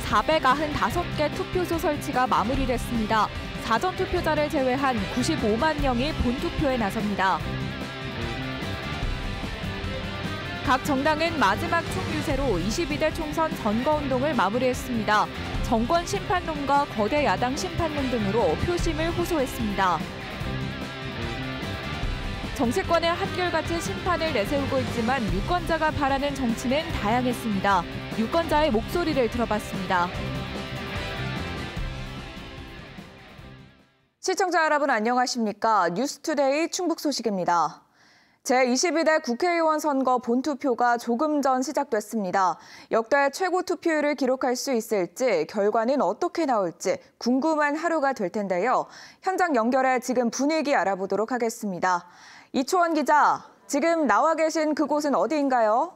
495개 투표소 설치가 마무리됐습니다. 사전 투표자를 제외한 95만 명이 본투표에 나섭니다. 각 정당은 마지막 총유세로 22대 총선 선거운동을 마무리했습니다. 정권 심판론과 거대 야당 심판론 등으로 표심을 호소했습니다. 정치권은 한결같이 심판을 내세우고 있지만 유권자가 바라는 정치는 다양했습니다. 유권자의 목소리를 들어봤습니다. 시청자 여러분 안녕하십니까? 뉴스투데이 충북 소식입니다. 제22대 국회의원 선거 본투표가 조금 전 시작됐습니다. 역대 최고 투표율을 기록할 수 있을지, 결과는 어떻게 나올지 궁금한 하루가 될 텐데요. 현장 연결해 지금 분위기 알아보도록 하겠습니다. 이초원 기자, 지금 나와 계신 그곳은 어디인가요?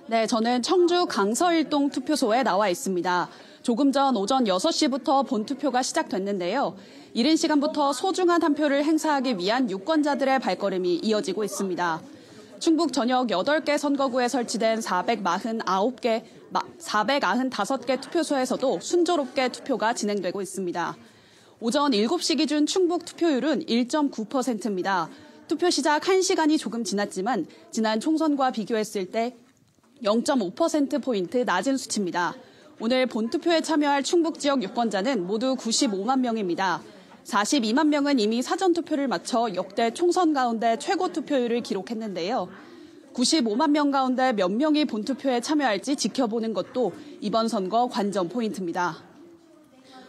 네, 저는 청주 강서일동 투표소에 나와 있습니다. 조금 전 오전 6시부터 본투표가 시작됐는데요. 이른 시간부터 소중한 한 표를 행사하기 위한 유권자들의 발걸음이 이어지고 있습니다. 충북 전역 8개 선거구에 설치된 495개 투표소에서도 순조롭게 투표가 진행되고 있습니다. 오전 7시 기준 충북 투표율은 1.9%입니다. 투표 시작 1시간이 조금 지났지만 지난 총선과 비교했을 때 0.5%포인트 낮은 수치입니다. 오늘 본투표에 참여할 충북 지역 유권자는 모두 95만 명입니다. 42만 명은 이미 사전투표를 마쳐 역대 총선 가운데 최고 투표율을 기록했는데요. 95만 명 가운데 몇 명이 본투표에 참여할지 지켜보는 것도 이번 선거 관전 포인트입니다.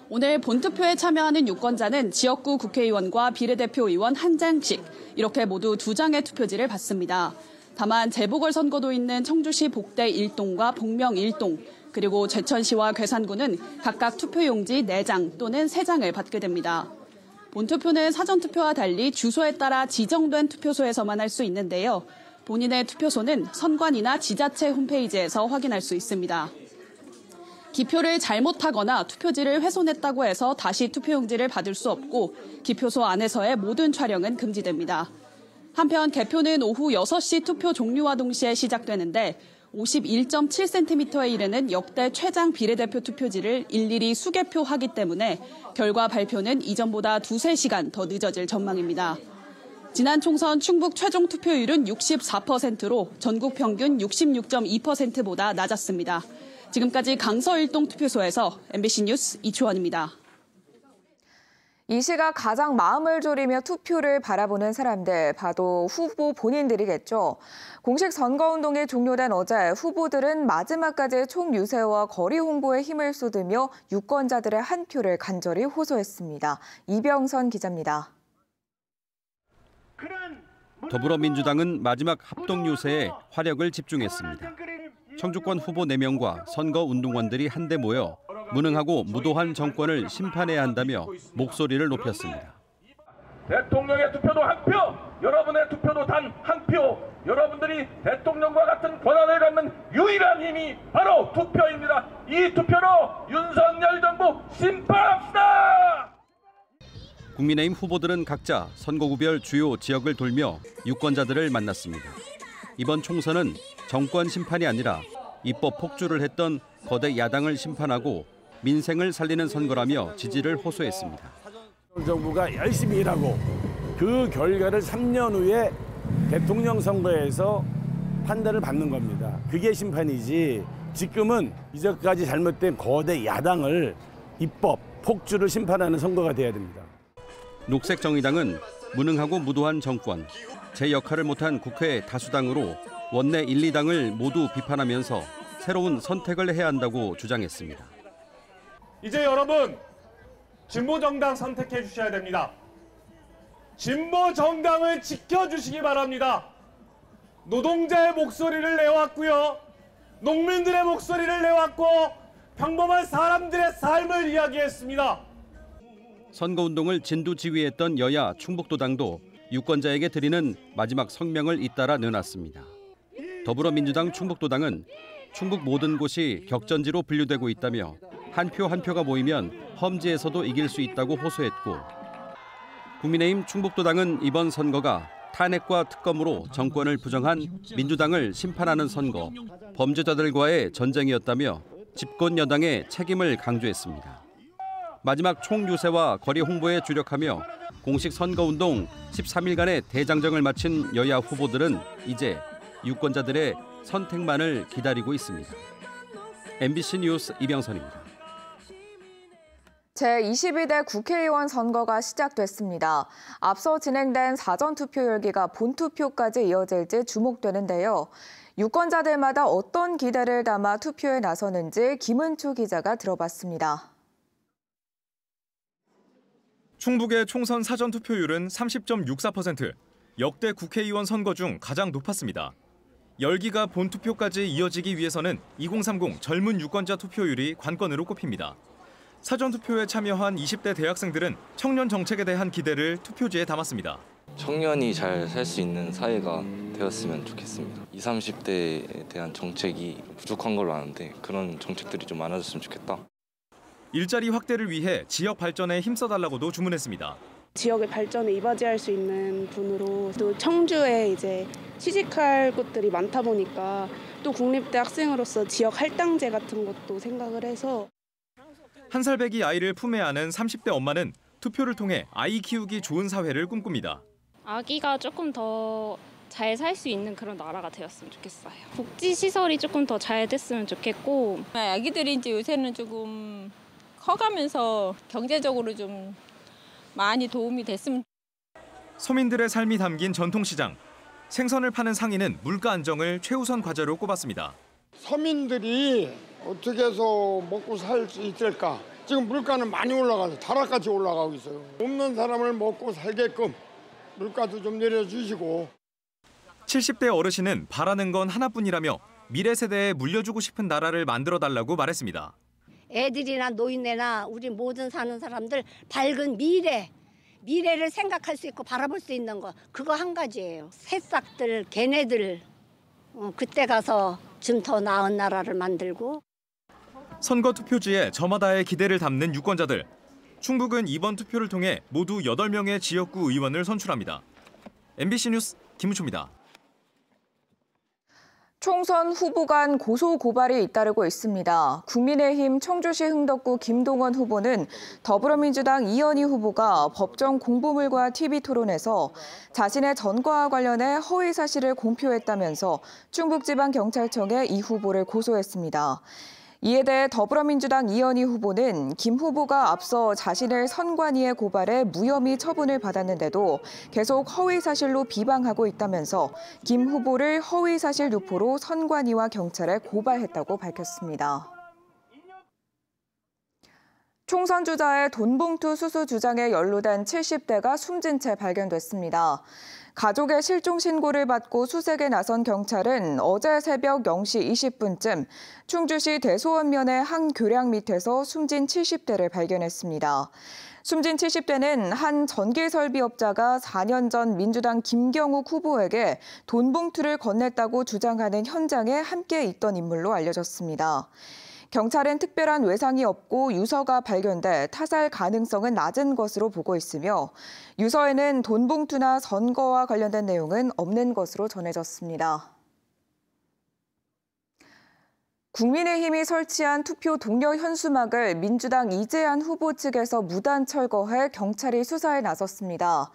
오늘 본투표에 참여하는 유권자는 지역구 국회의원과 비례대표 의원 1장씩 이렇게 모두 2장의 투표지를 받습니다. 다만 재보궐선거도 있는 청주시 복대 1동과 복명 1동, 그리고 제천시와 괴산구는 각각 투표용지 4장 또는 3장을 받게 됩니다. 본투표는 사전투표와 달리 주소에 따라 지정된 투표소에서만 할 수 있는데요. 본인의 투표소는 선관위나 지자체 홈페이지에서 확인할 수 있습니다. 기표를 잘못하거나 투표지를 훼손했다고 해서 다시 투표용지를 받을 수 없고 기표소 안에서의 모든 촬영은 금지됩니다. 한편 개표는 오후 6시 투표 종료와 동시에 시작되는데 51.7cm에 이르는 역대 최장 비례대표 투표지를 일일이 수개표하기 때문에 결과 발표는 이전보다 2-3시간 더 늦어질 전망입니다. 지난 총선 충북 최종 투표율은 64%로 전국 평균 66.2%보다 낮았습니다. 지금까지 강서일동 투표소에서 MBC 뉴스 이초원입니다. 이 시각 가장 마음을 졸이며 투표를 바라보는 사람들, 바로 후보 본인들이겠죠. 공식 선거운동이 종료된 어제 후보들은 마지막까지 총유세와 거리 홍보에 힘을 쏟으며 유권자들의 한 표를 간절히 호소했습니다. 이병선 기자입니다. 더불어민주당은 마지막 합동유세에 화력을 집중했습니다. 청주권 후보 4명과 선거운동원들이 한데 모여 무능하고 무도한 정권을 심판해야 한다며 목소리를 높였습니다. 대통령의 투표도 한 표, 여러분의 투표도 단 한 표. 여러분들이 대통령과 같은 권한을 갖는 유일한 힘이 바로 투표입니다. 이 투표로 윤석열 정부 심판합시다. 국민의힘 후보들은 각자 선거구별 주요 지역을 돌며 유권자들을 만났습니다. 이번 총선은 정권 심판이 아니라 입법 폭주를 했던 거대 야당을 심판하고 민생을 살리는 선거라며 지지를 호소했습니다. 정부가 열심히 일하고 그 결과를 3년 후에 대통령 선거에서 판단을 받는 겁니다. 그게 심판이지 지금은 이제까지 잘못된 거대 야당을 입법 폭주를 심판하는 선거가 돼야 됩니다. 녹색정의당은 무능하고 무도한 정권, 제 역할을 못한 국회 다수당으로 원내 1, 2당을 모두 비판하면서 새로운 선택을 해야 한다고 주장했습니다. 이제 여러분 진보정당 선택해 주셔야 됩니다. 진보정당을 지켜주시기 바랍니다. 노동자의 목소리를 내왔고요. 농민들의 목소리를 내왔고 평범한 사람들의 삶을 이야기했습니다. 선거운동을 진두지휘했던 여야 충북도당도 유권자에게 드리는 마지막 성명을 잇따라 내놨습니다. 더불어민주당 충북도당은 충북 모든 곳이 격전지로 분류되고 있다며 한 표 한 표가 모이면 험지에서도 이길 수 있다고 호소했고, 국민의힘 충북도당은 이번 선거가 탄핵과 특검으로 정권을 부정한 민주당을 심판하는 선거, 범죄자들과의 전쟁이었다며 집권 여당의 책임을 강조했습니다. 마지막 총유세와 거리 홍보에 주력하며 공식 선거운동 13일간의 대장정을 마친 여야 후보들은 이제 유권자들의 선택만을 기다리고 있습니다. MBC 뉴스 이병선입니다. 제22대 국회의원 선거가 시작됐습니다. 앞서 진행된 사전투표 열기가 본투표까지 이어질지 주목되는데요. 유권자들마다 어떤 기대를 담아 투표에 나서는지 김은초 기자가 들어봤습니다. 충북의 총선 사전투표율은 30.64%, 역대 국회의원 선거 중 가장 높았습니다. 열기가 본투표까지 이어지기 위해서는 2030 젊은 유권자 투표율이 관건으로 꼽힙니다. 사전투표에 참여한 20대 대학생들은 청년 정책에 대한 기대를 투표지에 담았습니다. 청년이 잘 살 수 있는 사회가 되었으면 좋겠습니다. 20, 30대에 대한 정책이 부족한 걸로 아는데 그런 정책들이 좀 많아졌으면 좋겠다. 일자리 확대를 위해 지역 발전에 힘써달라고도 주문했습니다. 지역의 발전에 이바지할 수 있는 분으로 또 청주에 이제 취직할 곳들이 많다 보니까 또 국립대 학생으로서 지역 할당제 같은 것도 생각을 해서 한 살배기 아이를 품에 안은 30대 엄마는 투표를 통해 아이 키우기 좋은 사회를 꿈꿉니다. 아기가 조금 더 잘 살 수 있는 그런 나라가 되었으면 좋겠어요. 복지 시설이 조금 더 잘 됐으면 좋겠고 아기들이 이제 요새는 조금 커가면서 경제적으로 좀 많이 도움이 됐으면. 서민들의 삶이 담긴 전통시장. 생선을 파는 상인은 물가 안정을 최우선 과제로 꼽았습니다. 서민들이 어떻게 해서 먹고 살 수 있을까? 지금 물가는 많이 올라가서 다락같이 올라가고 있어요. 없는 사람을 먹고 살게끔 물가도 좀 내려주시고. 70대 어르신은 바라는 건 하나뿐이라며 미래 세대에 물려주고 싶은 나라를 만들어달라고 말했습니다. 애들이나 노인네나 우리 모든 사는 사람들 밝은 미래를 생각할 수 있고 바라볼 수 있는 거 그거 한 가지예요. 새싹들 걔네들 그때 가서 좀 더 나은 나라를 만들고. 선거 투표지에 저마다의 기대를 담는 유권자들. 충북은 이번 투표를 통해 모두 8명의 지역구 의원을 선출합니다. MBC 뉴스 김우초입니다. 총선 후보 간 고소 고발이 잇따르고 있습니다. 국민의힘 청주시 흥덕구 김동원 후보는 더불어민주당 이현희 후보가 법정 공보물과 TV토론에서 자신의 전과와 관련해 허위 사실을 공표했다면서 충북지방경찰청에 이 후보를 고소했습니다. 이에 대해 더불어민주당 이현희 후보는 김 후보가 앞서 자신을 선관위에 고발해 무혐의 처분을 받았는데도 계속 허위 사실로 비방하고 있다면서 김 후보를 허위 사실 유포로 선관위와 경찰에 고발했다고 밝혔습니다. 총선 주자의 돈봉투 수수 주장에 연루된 70대가 숨진 채 발견됐습니다. 가족의 실종 신고를 받고 수색에 나선 경찰은 어제 새벽 0시 20분쯤 충주시 대소원면의 한 교량 밑에서 숨진 70대를 발견했습니다. 숨진 70대는 한 전기설비업자가 4년 전 민주당 김경욱 후보에게 돈봉투를 건넸다고 주장하는 현장에 함께 있던 인물로 알려졌습니다. 경찰은 특별한 외상이 없고 유서가 발견돼 타살 가능성은 낮은 것으로 보고 있으며 유서에는 돈봉투나 선거와 관련된 내용은 없는 것으로 전해졌습니다. 국민의힘이 설치한 투표 동료 현수막을 민주당 이재한 후보 측에서 무단 철거해 경찰이 수사에 나섰습니다.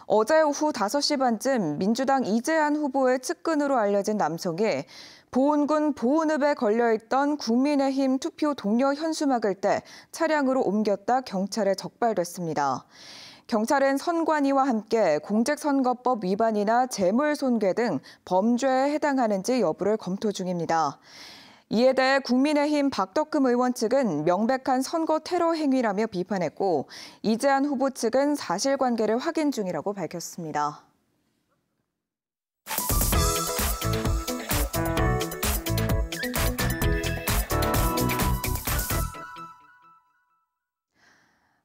어제 오후 5시 반쯤 민주당 이재한 후보의 측근으로 알려진 남성이 보은군 보은읍에 걸려있던 국민의힘 투표 동료 현수막을 떼 차량으로 옮겼다 경찰에 적발됐습니다. 경찰은 선관위와 함께 공직선거법 위반이나 재물손괴 등 범죄에 해당하는지 여부를 검토 중입니다. 이에 대해 국민의힘 박덕흠 의원 측은 명백한 선거 테러 행위라며 비판했고 이재한 후보 측은 사실관계를 확인 중이라고 밝혔습니다.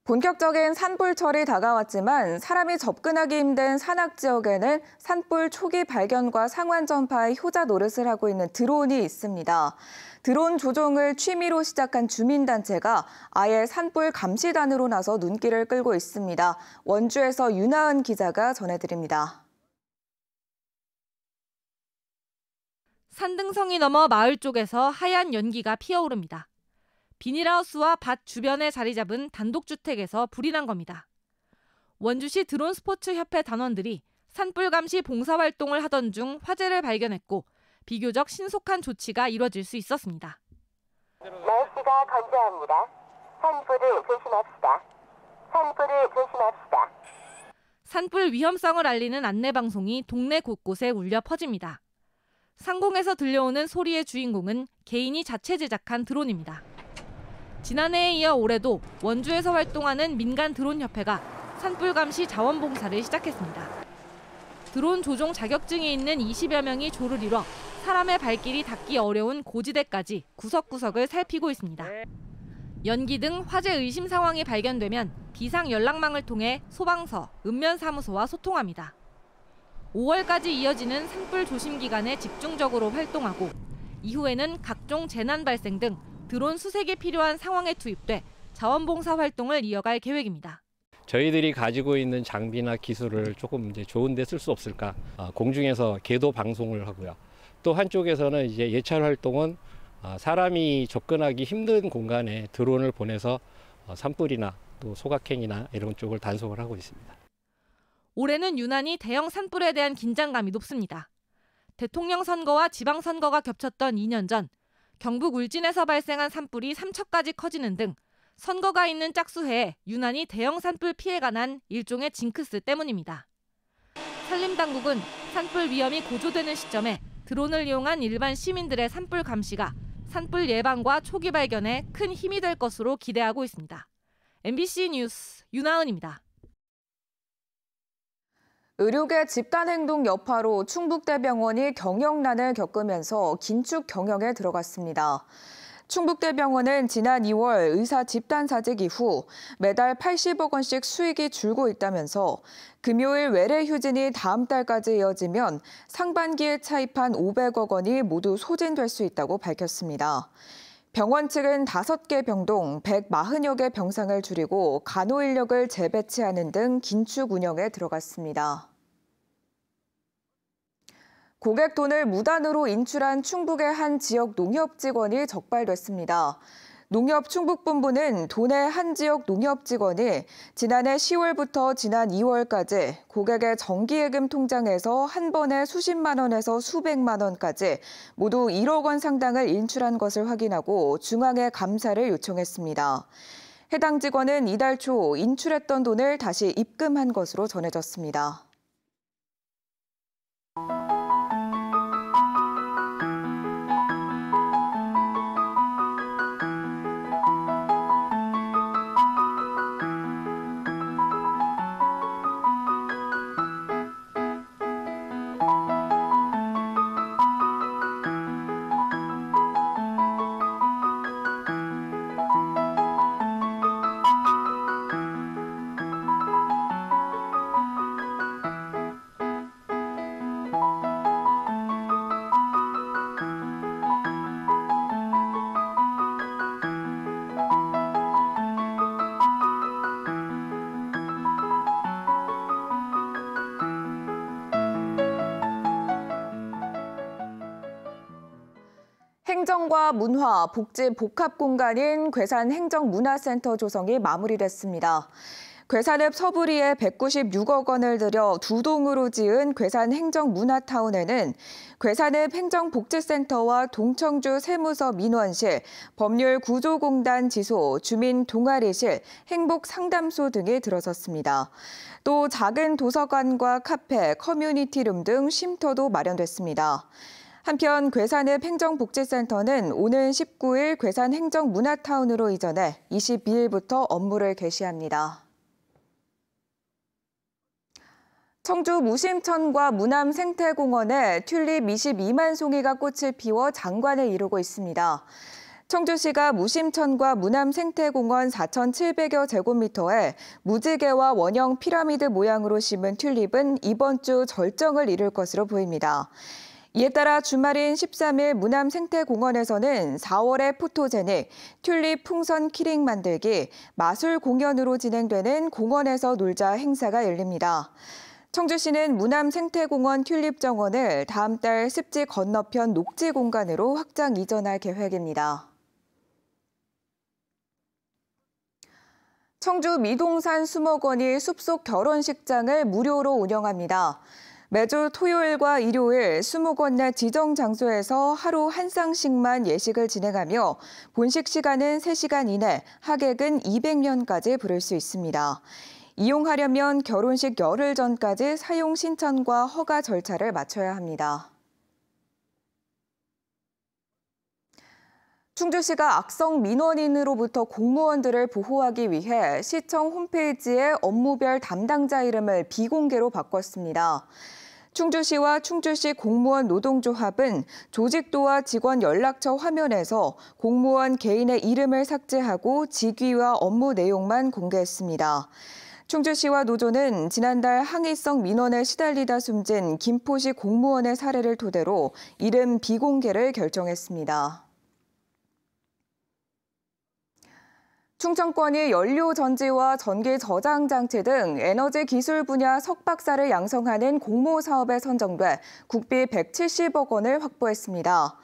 본격적인 산불철이 다가왔지만 사람이 접근하기 힘든 산악 지역에는 산불 초기 발견과 상환 전파의 효자 노릇을 하고 있는 드론이 있습니다. 드론 조종을 취미로 시작한 주민단체가 아예 산불 감시단으로 나서 눈길을 끌고 있습니다. 원주에서 윤하은 기자가 전해드립니다. 산등성이 넘어 마을 쪽에서 하얀 연기가 피어오릅니다. 비닐하우스와 밭 주변에 자리 잡은 단독주택에서 불이 난 겁니다. 원주시 드론스포츠협회 단원들이 산불 감시 봉사활동을 하던 중 화재를 발견했고 비교적 신속한 조치가 이뤄질 수 있었습니다. 날씨가 건조합니다. 산불을 조심합시다. 산불을 조심합시다. 산불 위험성을 알리는 안내방송이 동네 곳곳에 울려 퍼집니다. 상공에서 들려오는 소리의 주인공은 개인이 자체 제작한 드론입니다. 지난해에 이어 올해도 원주에서 활동하는 민간 드론협회가 산불 감시 자원봉사를 시작했습니다. 드론 조종 자격증이 있는 20여 명이 조를 이뤄 사람의 발길이 닿기 어려운 고지대까지 구석구석을 살피고 있습니다. 연기 등 화재 의심 상황이 발견되면 비상 연락망을 통해 소방서, 읍면사무소와 소통합니다. 5월까지 이어지는 산불 조심 기간에 집중적으로 활동하고 이후에는 각종 재난 발생 등 드론 수색이 필요한 상황에 투입돼 자원봉사 활동을 이어갈 계획입니다. 저희들이 가지고 있는 장비나 기술을 조금 이제 좋은 데 쓸 수 없을까? 공중에서 궤도 방송을 하고요. 또 한쪽에서는 이제 예찰 활동은 사람이 접근하기 힘든 공간에 드론을 보내서 산불이나 또 소각행위나 이런 쪽을 단속을 하고 있습니다. 올해는 유난히 대형 산불에 대한 긴장감이 높습니다. 대통령 선거와 지방선거가 겹쳤던 2년 전 경북 울진에서 발생한 산불이 3척까지 커지는 등 선거가 있는 짝수해에 유난히 대형 산불 피해가 난 일종의 징크스 때문입니다. 산림당국은 산불 위험이 고조되는 시점에 드론을 이용한 일반 시민들의 산불 감시가 산불 예방과 초기 발견에 큰 힘이 될 것으로 기대하고 있습니다. MBC 뉴스 윤하은입니다. 의료계 집단행동 여파로 충북대병원이 경영난을 겪으면서 긴축 경영에 들어갔습니다. 충북대병원은 지난 2월 의사 집단사직 이후 매달 80억 원씩 수익이 줄고 있다면서 금요일 외래 휴진이 다음 달까지 이어지면 상반기에 차입한 500억 원이 모두 소진될 수 있다고 밝혔습니다. 병원 측은 5개 병동 140여 개 병상을 줄이고 간호 인력을 재배치하는 등 긴축 운영에 들어갔습니다. 고객 돈을 무단으로 인출한 충북의 한 지역 농협 직원이 적발됐습니다. 농협 충북본부는 도내 한 지역 농협 직원이 지난해 10월부터 지난 2월까지 고객의 정기예금 통장에서 한 번에 수십만 원에서 수백만 원까지 모두 1억 원 상당을 인출한 것을 확인하고 중앙에 감사를 요청했습니다. 해당 직원은 이달 초 인출했던 돈을 다시 입금한 것으로 전해졌습니다. 행정과 문화, 복지 복합 공간인 괴산 행정문화센터 조성이 마무리됐습니다. 괴산읍 서부리에 196억 원을 들여 두 동으로 지은 괴산 행정문화타운에는 괴산읍 행정복지센터와 동청주 세무서 민원실, 법률구조공단 지소, 주민 동아리실, 행복상담소 등이 들어섰습니다. 또 작은 도서관과 카페, 커뮤니티룸 등 쉼터도 마련됐습니다. 한편 괴산읍 행정복지센터는 오는 19일 괴산 행정문화타운으로 이전해 22일부터 업무를 개시합니다. 청주 무심천과 무남 생태공원에 튤립 22만 송이가 꽃을 피워 장관을 이루고 있습니다. 청주시가 무심천과 무남 생태공원 4,700여 제곱미터에 무지개와 원형 피라미드 모양으로 심은 튤립은 이번 주 절정을 이룰 것으로 보입니다. 이에 따라 주말인 13일 무남 생태공원에서는 4월의 포토제닉, 튤립 풍선 키링 만들기, 마술 공연으로 진행되는 공원에서 놀자 행사가 열립니다. 청주시는 무남 생태공원 튤립 정원을 다음 달 습지 건너편 녹지 공간으로 확장 이전할 계획입니다. 청주 미동산 수목원이 숲속 결혼식장을 무료로 운영합니다. 매주 토요일과 일요일 수목원 내 지정 장소에서 하루 한 쌍씩만 예식을 진행하며 본식 시간은 3시간 이내, 하객은 200명까지 부를 수 있습니다. 이용하려면 결혼식 열흘 전까지 사용 신청과 허가 절차를 마쳐야 합니다. 충주시가 악성 민원인으로부터 공무원들을 보호하기 위해 시청 홈페이지에 업무별 담당자 이름을 비공개로 바꿨습니다. 충주시와 충주시 공무원 노동조합은 조직도와 직원 연락처 화면에서 공무원 개인의 이름을 삭제하고 직위와 업무 내용만 공개했습니다. 충주시와 노조는 지난달 항의성 민원에 시달리다 숨진 김포시 공무원의 사례를 토대로 이름 비공개를 결정했습니다. 충청권이 연료 전지와 전기 저장 장치 등 에너지 기술 분야 석박사를 양성하는 공모 사업에 선정돼 국비 170억 원을 확보했습니다.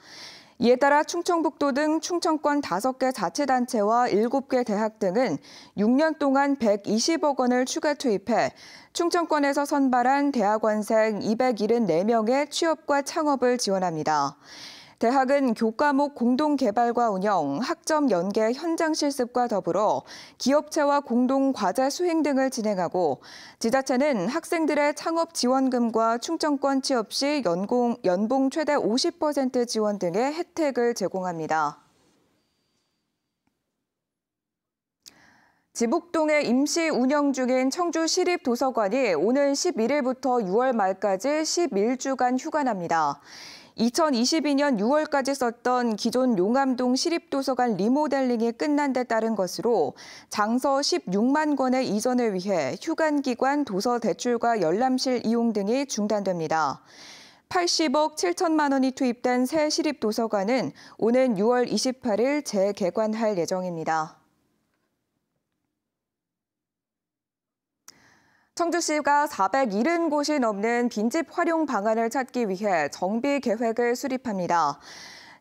이에 따라 충청북도 등 충청권 5개 자치단체와 7개 대학 등은 6년 동안 120억 원을 추가 투입해 충청권에서 선발한 대학원생 274명의 취업과 창업을 지원합니다. 대학은 교과목 공동개발과 운영, 학점 연계 현장 실습과 더불어 기업체와 공동 과제 수행 등을 진행하고 지자체는 학생들의 창업 지원금과 충청권 취업 시 연봉 최대 50% 지원 등의 혜택을 제공합니다. 지북동에 임시 운영 중인 청주시립도서관이 오는 11일부터 6월 말까지 11주간 휴관합니다. 2022년 6월까지 썼던 기존 용암동 시립도서관 리모델링이 끝난 데 따른 것으로 장서 16만 권의 이전을 위해 휴관기관 도서 대출과 열람실 이용 등이 중단됩니다. 80억 7천만 원이 투입된 새 시립도서관은 오는 6월 28일 재개관할 예정입니다. 청주시가 470곳이 넘는 빈집 활용 방안을 찾기 위해 정비 계획을 수립합니다.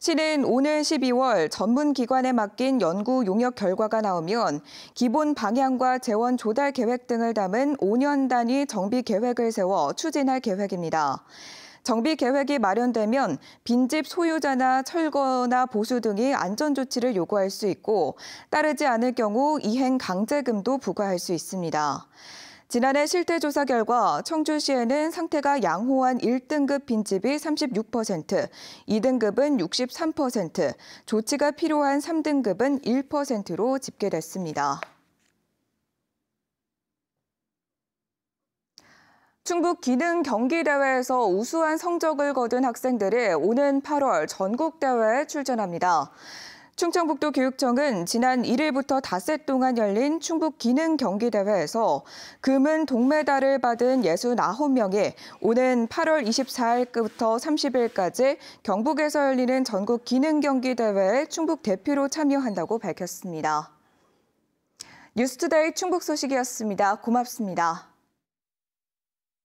시는 오는 12월 전문기관에 맡긴 연구 용역 결과가 나오면 기본 방향과 재원 조달 계획 등을 담은 5년 단위 정비 계획을 세워 추진할 계획입니다. 정비 계획이 마련되면 빈집 소유자나 철거나 보수 등이 안전조치를 요구할 수 있고 따르지 않을 경우 이행 강제금도 부과할 수 있습니다. 지난해 실태조사 결과 청주시에는 상태가 양호한 1등급 빈집이 36%, 2등급은 63%, 조치가 필요한 3등급은 1%로 집계됐습니다. 충북 기능 경기대회에서 우수한 성적을 거둔 학생들이 오는 8월 전국대회에 출전합니다. 충청북도 교육청은 지난 1일부터 닷새 동안 열린 충북 기능 경기대회에서 금은 동메달을 받은 69명이 오는 8월 24일부터 30일까지 경북에서 열리는 전국 기능 경기대회에 충북 대표로 참여한다고 밝혔습니다. 뉴스투데이 충북 소식이었습니다. 고맙습니다.